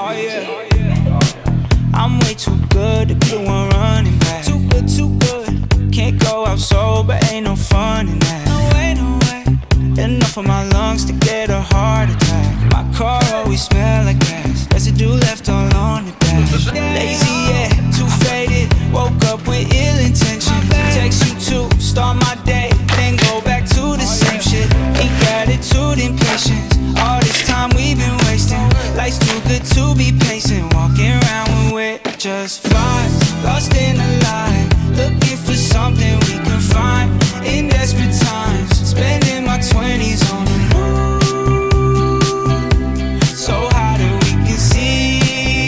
Oh yeah. I'm way too good to be the one running back. Too good, too good. Can't go out sober, ain't no fun in that. No way, no way. Enough for my lungs to get a heart attack. My car always smell like gas. Residue left all on the dash. Lazy, yeah, too faded. Woke up with ill intentions. Text you to start my day, then go back to the same shit. Ingratitude, impatience. All this time we've been wasting. Life's too good to be patient. Walking around when we're just vibes, lost in the line, looking for something we can find in desperate times. Spending my 20s on the move, so high that we can see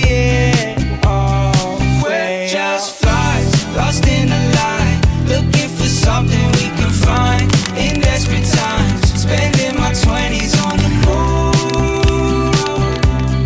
it all. We're just vibes, lost in the line, looking for something we can find in desperate times. Spending my 20s on the move,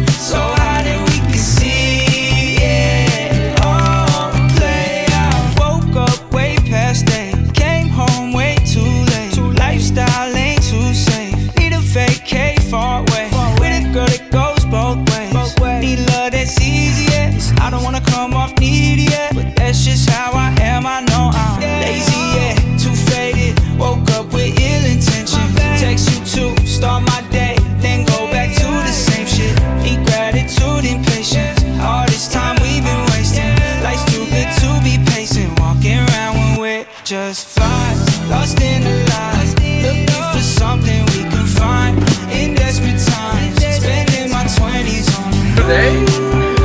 so high that we can see it all play out. Woke up way past 8, came home way too late. Lifestyle ain't too safe, need a vacay far away, with a girl that goes both ways. Need love that's easy, yes. I don't wanna come off needy, yeah, but that's just how I am. I know I'm lazy, yeah, too faded. Woke up with ill intentions. Text you to start my day, then go back to the same shit. Ingratitude, impatience. All this time we've been wasting. Life's too good to be patient. Walking around when we're just vibes, lost in the lies, looking for something we can find in desperate times. Spending my 20s on today?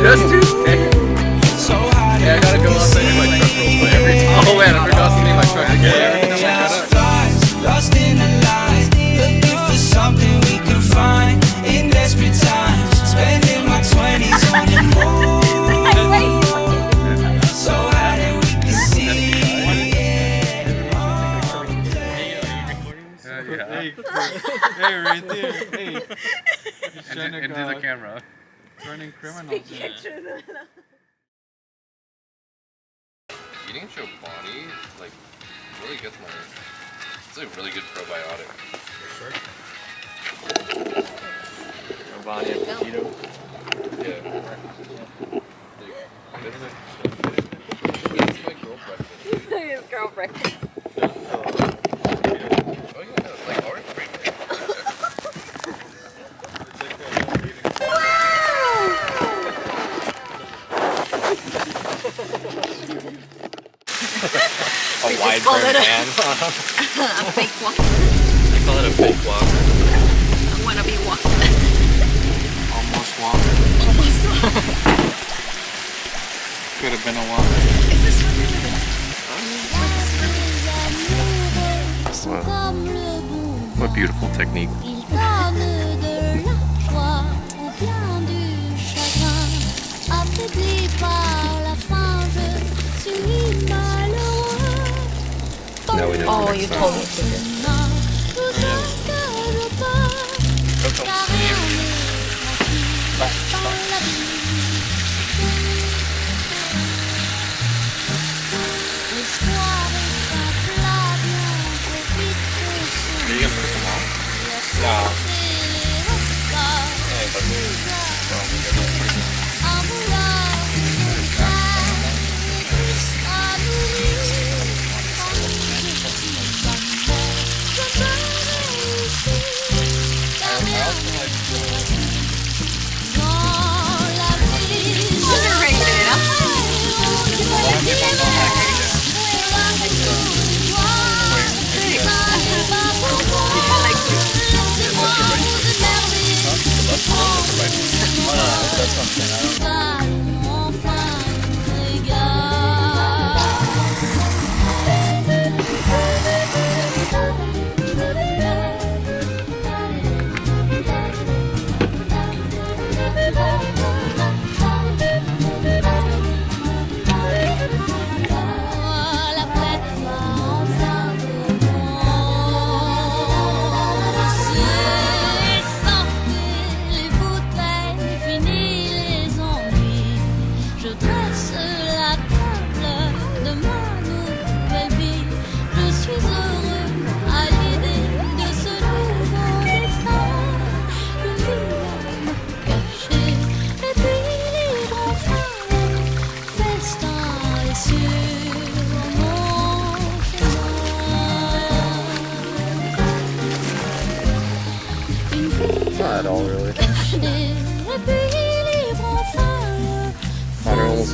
Just today? so high. Yeah, I gotta go outside in my truck real quick. Oh man, I forgot to leave my truck again. Just vibes, lost in the lies, looking for something we can find in desperate times. Spending my 20s on the move, so high that we can see it all. Hey, right there. Hey. Into the camera. Turning criminals. Eating Chobani, like, really gets my... It's a really good probiotic. For sure. Chobani and potato. Yeah. It's my girl breakfast. His girl breakfast. Oh yeah, it's like orange breakfast. A wide brim man. A fake walk. I call it a fake walker. I wanna be walking. Almost walker. Almost walking. Could have been a walker. Is this what What beautiful technique. Now we know Oh, for you next told time. me to do. Are you gonna put them all? No.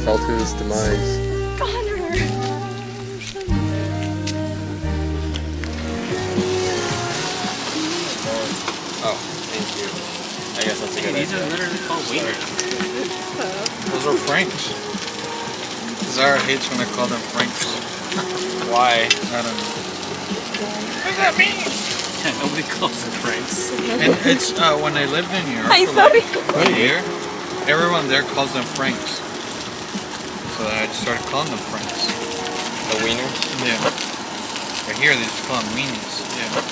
fell to his demise. Oh, thank you. I guess that's a good idea. These are literally called wieners. Those are Franks. Zara hates when I call them Franks. Why? I don't know. What does that mean? Yeah, nobody calls them Franks. And it's when I lived in New York Ay, for sorry. like a year, everyone there calls them Franks. So I just started calling them Franks. The wiener? Yeah. But here they just call them weenies. Yeah.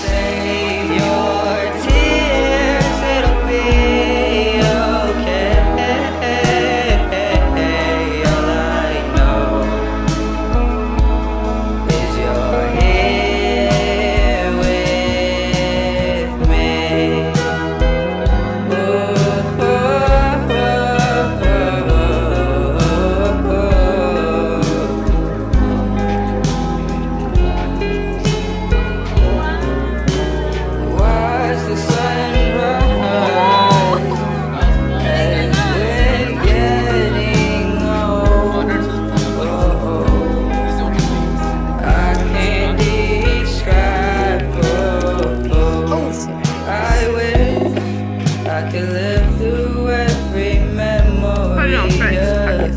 Save your tears, it'll be okay. All I know is you're here with me. Watch the sunrise as we're getting old. I can't describe. I wish I could live through every memory again.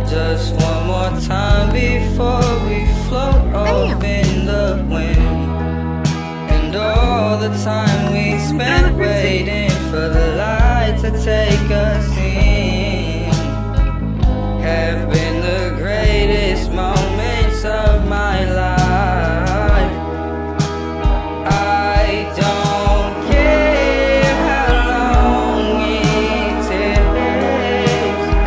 Just one more time before we float off in the wind. And all the time we spent waiting for the light to take us in have been the greatest moments of my life. I don't care how long it takes,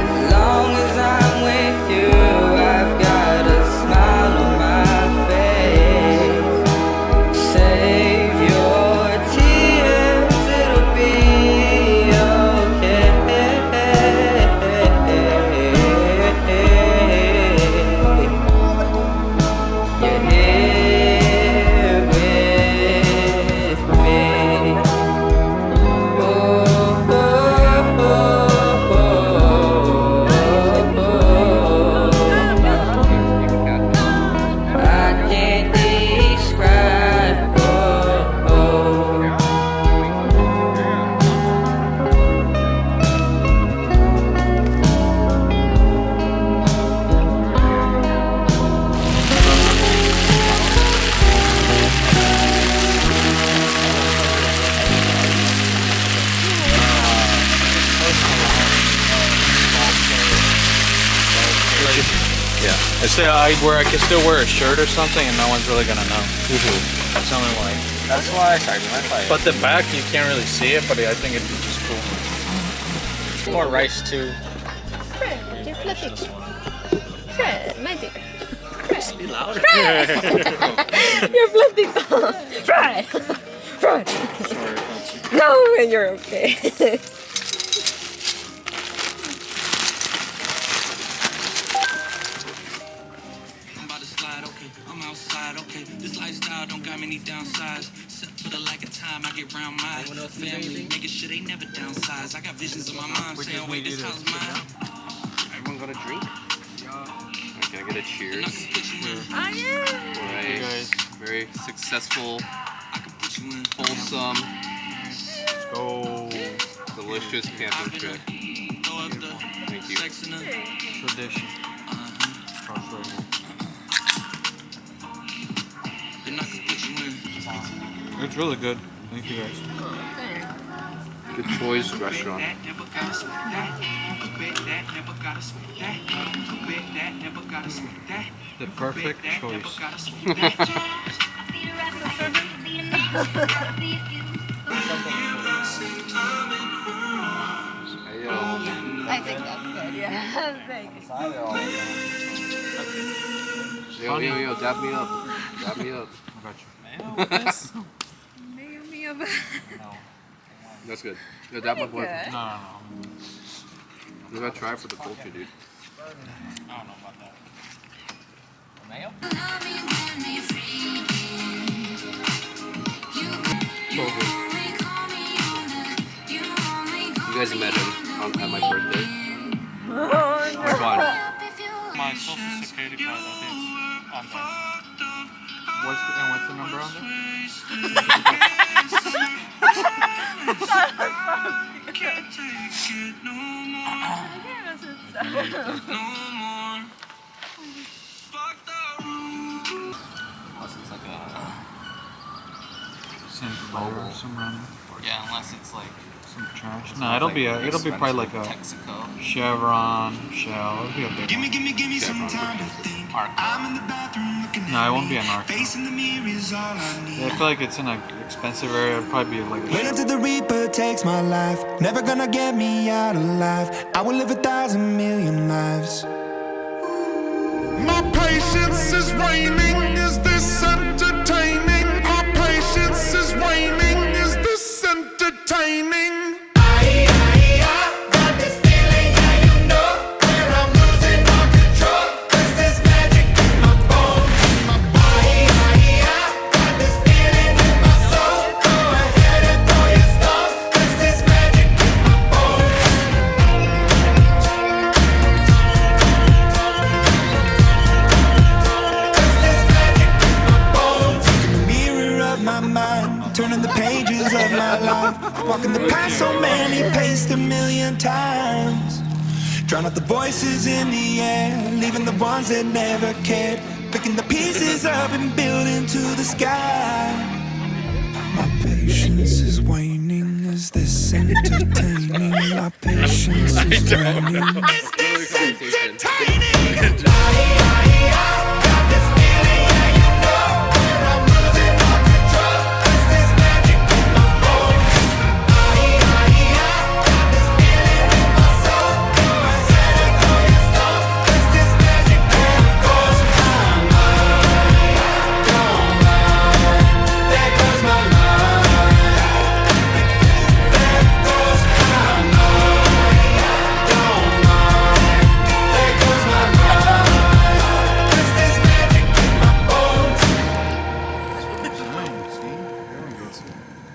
as long as I'm with you, I've got a smile on my face. Save your tears, it'll be okay. You're here with me. I can't describe. Yeah. It's I can still wear a shirt or something and no one's really gonna know. That's only like. That's why I started my fight. But the back you can't really see it, but I think it's just cool. More rice too. Fred, you're flipping. Fred, magic. Be louder. You're flipping. Fred. Fred. No, you're okay. I'm about to slide, okay. I'm outside, okay. This lifestyle don't got many downsides. Except for the lack of time I get round my family. Making sure they never downsize. I got visions in my mind saying, wait, this house mine. Everyone got a drink? Can I get a cheers? And I can put you in. Oh, yeah. For a very successful, wholesome, delicious camping trip. Throw up the Thank you. sex in the Tradition. then I can put you in. It's really good. Thank you guys. Good choice restaurant. The perfect choice. Hey, yo. I think that's good, yeah. Thank you. Yo, dab me up. Dab me up. I got you. Mayo, this. Mayo, mayo. No. That's good. Yeah, that one was. Good. No. You gotta try it for the culture, dude. I don't know about that. Mayo? So good. You guys met him at my birthday. Which one? My social security card, I think it's on there. What's the number on there? Unless it's like a Sent over some random. yeah, unless it's like Some trash. No, it'll be probably like a Texaco. Chevron, Shell. It'll be a big one. Give me some time to think. Arco. I'm in the bathroom looking No, at it won't me. be an Arco. Facing the mirror is all I need. Yeah, I feel like it's in an expensive area. It'll probably be like a Wait Shell. until the Reaper takes my life. Never gonna get me out alive. I will live 1,000 million lives. My patience is waning, is this entertaining? My patience is waning, is this entertaining? Got this feeling, yeah, you know, where I'm losing all control. 'Cause there's magic in my bones, in my body. Got this feeling in my soul. Go ahead and throw your stones. 'Cause there's magic in my bones. In the mirror of my mind, turning the pages of my life. Walking the path so many paced 1,000,000 times. Drown out the voices in the air, leaving the ones that never cared. Picking the pieces up and building to the sky. My patience is waning, is this entertaining? My patience is waning. Is this entertaining?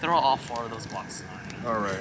Throw all 4 of those blocks. All right.